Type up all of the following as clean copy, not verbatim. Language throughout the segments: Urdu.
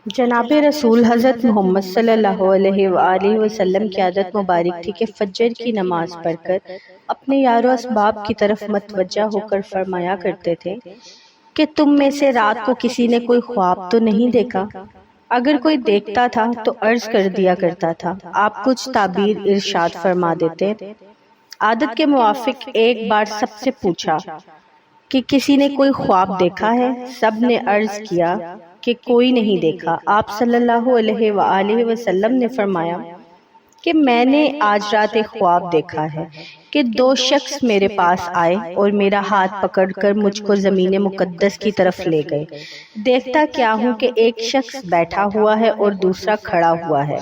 جناب رسول حضرت محمد صلی اللہ علیہ وآلہ وسلم کی عادت مبارک تھی کہ فجر کی نماز پڑھ کر اپنے یار و اسباب کی طرف متوجہ ہو کر فرمایا کرتے تھے کہ تم میں سے رات کو کسی نے کوئی خواب تو نہیں دیکھا؟ اگر کوئی دیکھتا تھا تو عرض کر دیا کرتا تھا، آپ کچھ تعبیر ارشاد فرما دیتے۔ عادت کے موافق ایک بار سب سے پوچھا کہ کسی نے کوئی خواب دیکھا ہے؟ سب نے عرض کیا کہ کوئی نہیں دیکھا۔ آپ صلی اللہ علیہ وآلہ وسلم نے فرمایا کہ میں نے آج رات ایک خواب دیکھا ہے کہ دو شخص میرے پاس آئے اور میرا ہاتھ پکڑ کر مجھ کو زمین مقدس کی طرف لے گئے۔ دیکھتا کیا ہوں کہ ایک شخص بیٹھا ہوا ہے اور دوسرا کھڑا ہوا ہے،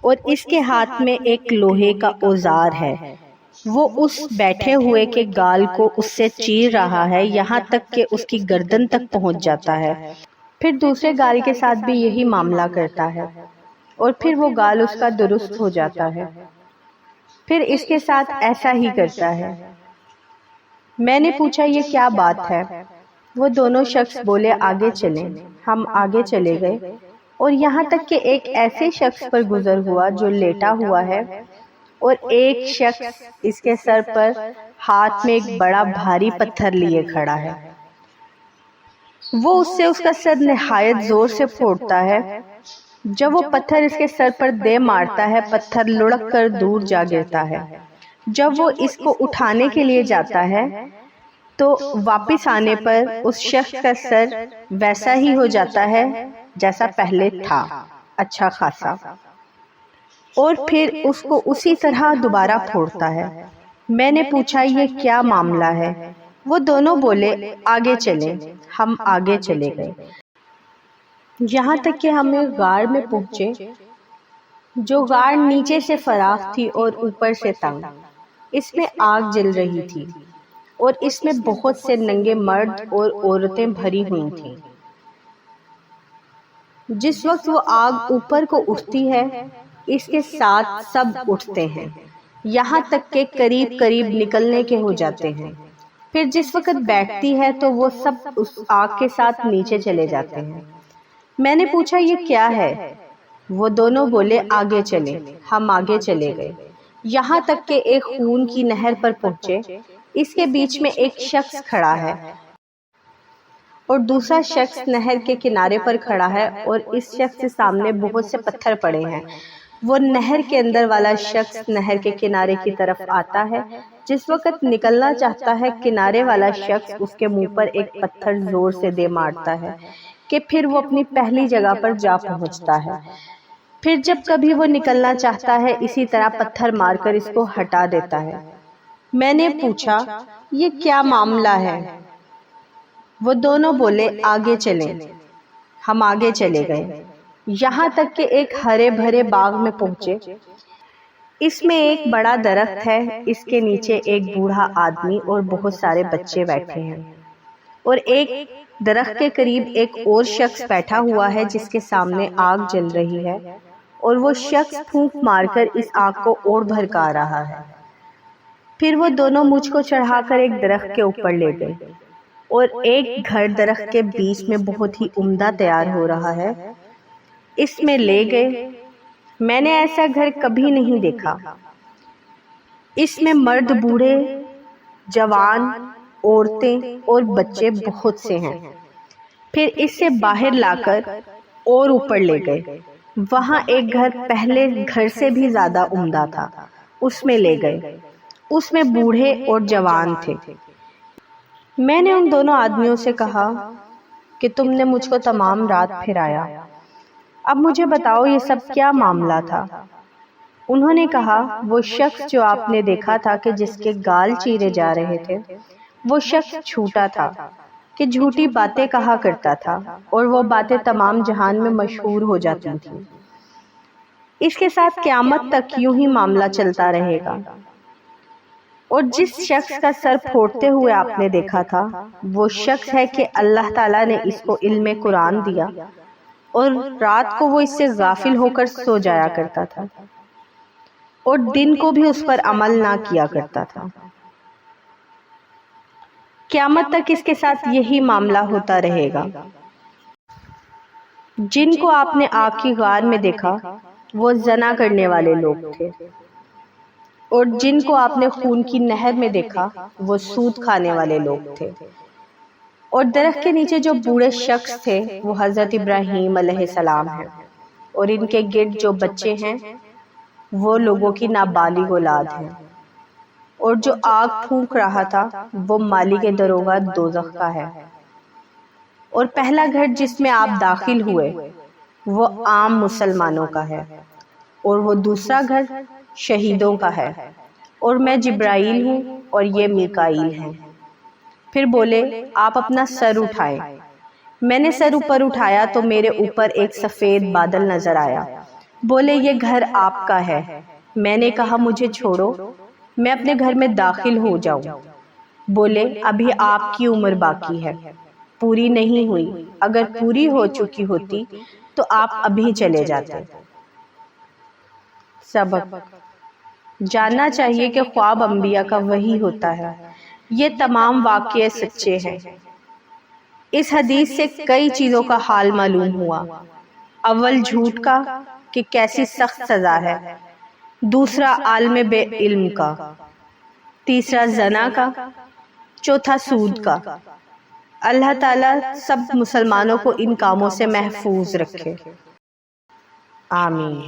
اور اس کے ہاتھ میں ایک لوہے کا اوزار ہے۔ وہ اس بیٹھے ہوئے کے گال کو اس سے چیر رہا ہے یہاں تک کہ اس کی گردن تک پہنچ جاتا ہے، پھر دوسرے گال کے ساتھ بھی یہی معاملہ کرتا ہے اور پھر وہ گال اس کا درست ہو جاتا ہے، پھر اس کے ساتھ ایسا ہی کرتا ہے۔ میں نے پوچھا یہ کیا بات ہے؟ وہ دونوں شخص بولے آگے چلیں۔ ہم آگے چلے گئے اور یہاں تک کہ ایک ایسے شخص پر گزر ہوا جو لیٹا ہوا ہے اور ایک شخص اس کے سر پر ہاتھ میں ایک بڑا بھاری پتھر لیے کھڑا ہے۔ وہ اس سے اس کا سر نہایت زور سے پھوڑتا ہے۔ جب وہ پتھر اس کے سر پر دے مارتا ہے، پتھر لڑک کر دور جا گرتا ہے۔ جب وہ اس کو اٹھانے کے لیے جاتا ہے تو واپس آنے پر اس شخص کا سر ویسا ہی ہو جاتا ہے جیسا پہلے تھا، اچھا خاصا، اور پھر اس کو اسی طرح دوبارہ پھوڑتا ہے۔ میں نے پوچھا یہ کیا معاملہ ہے؟ وہ دونوں بولے آگے چلیں۔ ہم آگے چلے گئے یہاں تک کہ ہم ایک غار میں پہنچے جو غار نیچے سے فراخ تھی اور اوپر سے تنگ۔ اس میں آگ جل رہی تھی اور اس میں بہت سے ننگے مرد اور عورتیں بھری ہوئی تھیں۔ جس وقت وہ آگ اوپر کو اٹھتی ہے اس کے ساتھ سب اٹھتے ہیں، یہاں تک کہ قریب قریب نکلنے کے ہو جاتے ہیں۔ پھر جس وقت بیٹھتی ہے تو وہ سب اس آگ کے ساتھ نیچے چلے جاتے ہیں۔ میں نے پوچھا یہ کیا ہے؟ وہ دونوں بولے آگے چلیں۔ ہم آگے چلے گئے یہاں تک کہ ایک خون کی نہر پر پہنچے۔ اس کے بیچ میں ایک شخص کھڑا ہے اور دوسرا شخص نہر کے کنارے پر کھڑا ہے، اور اس شخص کے سامنے بہت سے پتھر پڑے ہیں۔ وہ نہر کے اندر والا شخص نہر کے کنارے کی طرف آتا ہے۔ جس وقت نکلنا چاہتا ہے کنارے والا شخص اس کے منہ پر ایک پتھر زور سے دے مارتا ہے کہ پھر وہ اپنی پہلی جگہ پر جا پہنچتا ہے۔ پھر جب کبھی وہ نکلنا چاہتا ہے اسی طرح پتھر مار کر اس کو ہٹا دیتا ہے۔ میں نے پوچھا یہ کیا معاملہ ہے؟ وہ دونوں بولے آگے چلیں۔ ہم آگے چلے گئے یہاں تک کہ ایک ہرے بھرے باغ میں پہنچے۔ اس میں ایک بڑا درخت ہے، اس کے نیچے ایک بوڑھا آدمی اور بہت سارے بچے بیٹھے ہیں، اور ایک درخت کے قریب ایک اور شخص بیٹھا ہوا ہے جس کے سامنے آگ جل رہی ہے، اور وہ شخص پھونک مار کر اس آگ کو اور بھڑکا رہا ہے۔ پھر وہ دونوں مجھ کو چڑھا کر ایک درخت کے اوپر لے گئے، اور ایک گھر درخت کے بیچ میں بہت ہی عمدہ تیار ہو رہا ہے، اس میں لے گئے۔ میں نے ایسا گھر کبھی نہیں دیکھا۔ اس میں مرد، بوڑھے، جوان، عورتیں اور بچے بہت سے ہیں۔ پھر اس سے باہر لا کر اور اوپر لے گئے۔ وہاں ایک گھر پہلے گھر سے بھی زیادہ عمدہ تھا، اس میں لے گئے۔ اس میں بوڑھے اور جوان تھے۔ میں نے ان دونوں آدمیوں سے کہا کہ تم نے مجھ کو تمام رات پھرایا، اب مجھے بتاؤ یہ سب کیا معاملہ تھا؟ انہوں نے کہا وہ شخص جو آپ نے دیکھا تھا کہ جس کے گال چیرے جا رہے تھے، وہ شخص جھوٹا تھا کہ جھوٹی باتیں کہا کرتا تھا، اور وہ باتیں تمام جہان میں مشہور ہو جاتی تھیں۔ اس کے ساتھ قیامت تک یوں ہی معاملہ چلتا رہے گا۔ اور جس شخص کا سر پھوڑتے ہوئے آپ نے دیکھا تھا وہ شخص ہے کہ اللہ تعالیٰ نے اس کو علم قرآن دیا، اور رات کو وہ اس سے غافل ہو کر سو جایا کرتا تھا، اور دن کو بھی اس پر عمل نہ کیا کرتا تھا۔ قیامت تک اس کے ساتھ یہی معاملہ ہوتا رہے گا۔ جن کو آپ نے آگ کی غار میں دیکھا وہ زنا کرنے والے لوگ تھے، اور جن کو آپ نے خون کی نہر میں دیکھا وہ سود کھانے والے لوگ تھے۔ اور درخت کے نیچے جو بوڑھے شخص تھے وہ حضرت ابراہیم علیہ السلام ہیں، اور ان کے گرد جو بچے ہیں وہ لوگوں کی نابالغ اولاد ہیں۔ اور جو آگ پھونک رہا تھا وہ مالک دروغہ دوزخ کا ہے۔ اور پہلا گھر جس میں آپ داخل ہوئے وہ عام مسلمانوں کا ہے، اور وہ دوسرا گھر شہیدوں کا ہے، اور میں جبرائیل ہوں اور یہ میکائیل ہیں۔ پھر بولے آپ اپنا سر اٹھائیں۔ میں نے سر اوپر اٹھایا تو میرے اوپر ایک سفید بادل نظر آیا۔ بولے یہ گھر آپ کا ہے۔ میں نے کہا مجھے چھوڑو، میں اپنے گھر میں داخل ہو جاؤں۔ بولے ابھی آپ کی عمر باقی ہے، پوری نہیں ہوئی، اگر پوری ہو چکی ہوتی تو آپ ابھی چلے جاتے۔ سبق: جاننا چاہیے کہ خواب انبیاء کا وحی ہوتا ہے۔ یہ تمام واقعے سچے ہیں۔ اس حدیث سے کئی چیزوں کا حال معلوم ہوا۔ اول جھوٹ کا کہ کیسی سخت سزا ہے، دوسرا عالم بے علم کا، تیسرا زنا کا، چوتھا سود کا۔ اللہ تعالیٰ سب مسلمانوں کو ان کاموں سے محفوظ رکھے، آمین۔